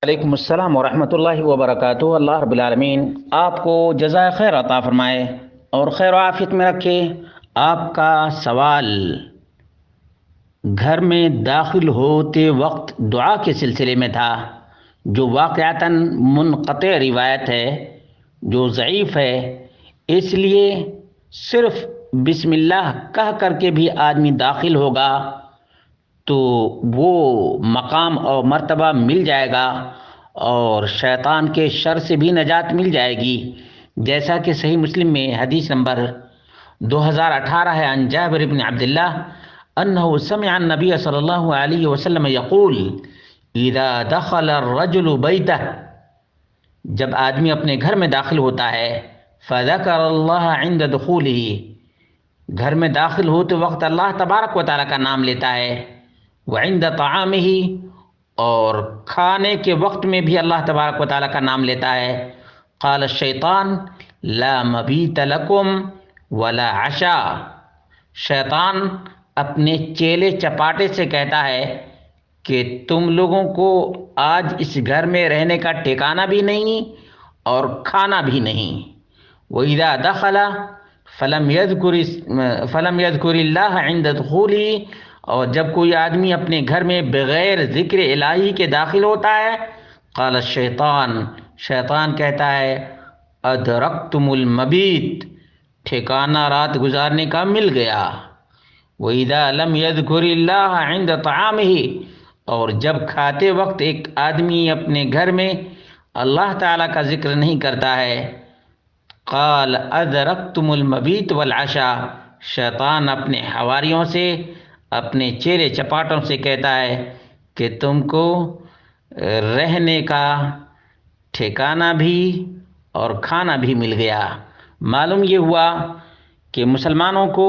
وعلیکم السلام ورحمۃ اللہ وبرکاتہ۔ اللہ رب العالمین آپ کو جزائے خیر عطا فرمائے اور خیر و عافیت میں رکھے۔ آپ کا سوال گھر میں داخل ہوتے وقت دعا کے سلسلے میں تھا، جو واقعتاً منقطع روایت ہے، جو ضعیف ہے۔ اس لیے صرف بسم اللہ کہہ کر کے بھی آدمی داخل ہوگا تو وہ مقام اور مرتبہ مل جائے گا اور شیطان کے شر سے بھی نجات مل جائے گی، جیسا کہ صحیح مسلم میں حدیث نمبر 2018 ہے، عن جابر بن عبداللہ انہ سمع النبی صلی اللہ علیہ وسلم یقول اذا دخل الرجل بیتہ، جب آدمی اپنے گھر میں داخل ہوتا ہے، فذکر اللہ عند دخولہ، گھر میں داخل ہوتے وقت اللہ تبارک و تعالیٰ کا نام لیتا ہے، وعند طعامہ، اور کھانے کے وقت میں بھی اللہ تبارک و تعالیٰ کا نام لیتا ہے، قال الشیطان لا مبیت لکم ولا عشاء، شیطان اپنے چیلے چپاٹے سے کہتا ہے کہ تم لوگوں کو آج اس گھر میں رہنے کا ٹھکانہ بھی نہیں اور کھانا بھی نہیں۔ وَإِذَا دَخَلَ فَلَمْ يَذْكُرِ اللَّهَ عِنْدَ دُخُولِهِ، اور جب کوئی آدمی اپنے گھر میں بغیر ذکر الہی کے داخل ہوتا ہے، قال الشیطان، شیطان کہتا ہے ادرکتم المبیت، ٹھکانہ رات گزارنے کا مل گیا۔ وَإِذَا لَمْ يَذْكُرِ اللَّهَ عِنْدَ طَعَامِهِ، اور جب کھاتے وقت ایک آدمی اپنے گھر میں اللہ تعالیٰ کا ذکر نہیں کرتا ہے، قال ادرکتم المبیت والعشاء، شیطان اپنے حواریوں سے، اپنے چیلے چپاٹوں سے کہتا ہے کہ تم کو رہنے کا ٹھکانہ بھی اور کھانا بھی مل گیا۔ معلوم یہ ہوا کہ مسلمانوں کو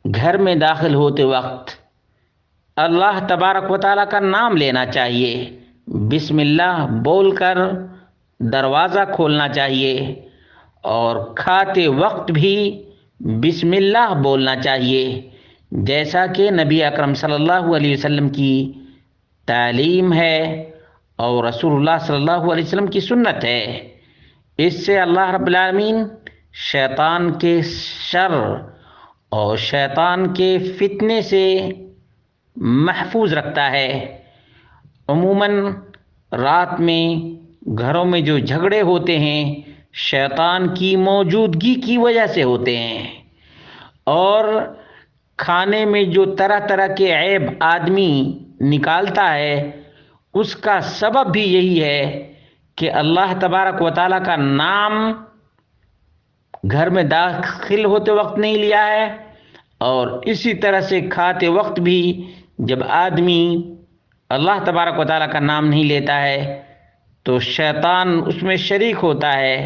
گھر میں داخل ہوتے وقت اللہ تبارک و تعالیٰ کا نام لینا چاہیے، بسم اللہ بول کر دروازہ کھولنا چاہیے، اور کھاتے وقت بھی بسم اللہ بولنا چاہیے، جیسا کہ نبی اکرم صلی اللہ علیہ وسلم کی تعلیم ہے اور رسول اللہ صلی اللہ علیہ وسلم کی سنت ہے۔ اس سے اللہ رب العالمین شیطان کے شر اور شیطان کے فتنے سے محفوظ رکھتا ہے۔ عموماً رات میں گھروں میں جو جھگڑے ہوتے ہیں شیطان کی موجودگی کی وجہ سے ہوتے ہیں، اور کھانے میں جو طرح طرح کے عیب آدمی نکالتا ہے اس کا سبب بھی یہی ہے کہ اللہ تبارک و تعالیٰ کا نام گھر میں داخل ہوتے وقت نہیں لیا ہے، اور اسی طرح سے کھاتے وقت بھی جب آدمی اللہ تبارک و تعالیٰ کا نام نہیں لیتا ہے تو شیطان اس میں شریک ہوتا ہے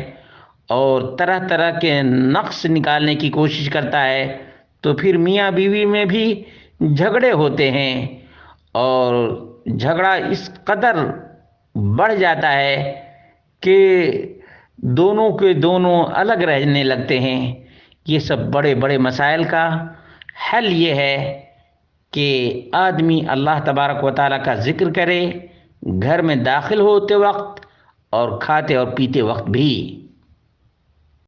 اور طرح طرح کے نقص نکالنے کی کوشش کرتا ہے، تو پھر میاں بیوی میں بھی جھگڑے ہوتے ہیں، اور جھگڑا اس قدر بڑھ جاتا ہے کہ دونوں کے دونوں الگ رہنے لگتے ہیں۔ یہ سب بڑے بڑے مسائل کا حل یہ ہے کہ آدمی اللہ تبارک و تعالیٰ کا ذکر کرے گھر میں داخل ہوتے وقت اور کھاتے اور پیتے وقت بھی۔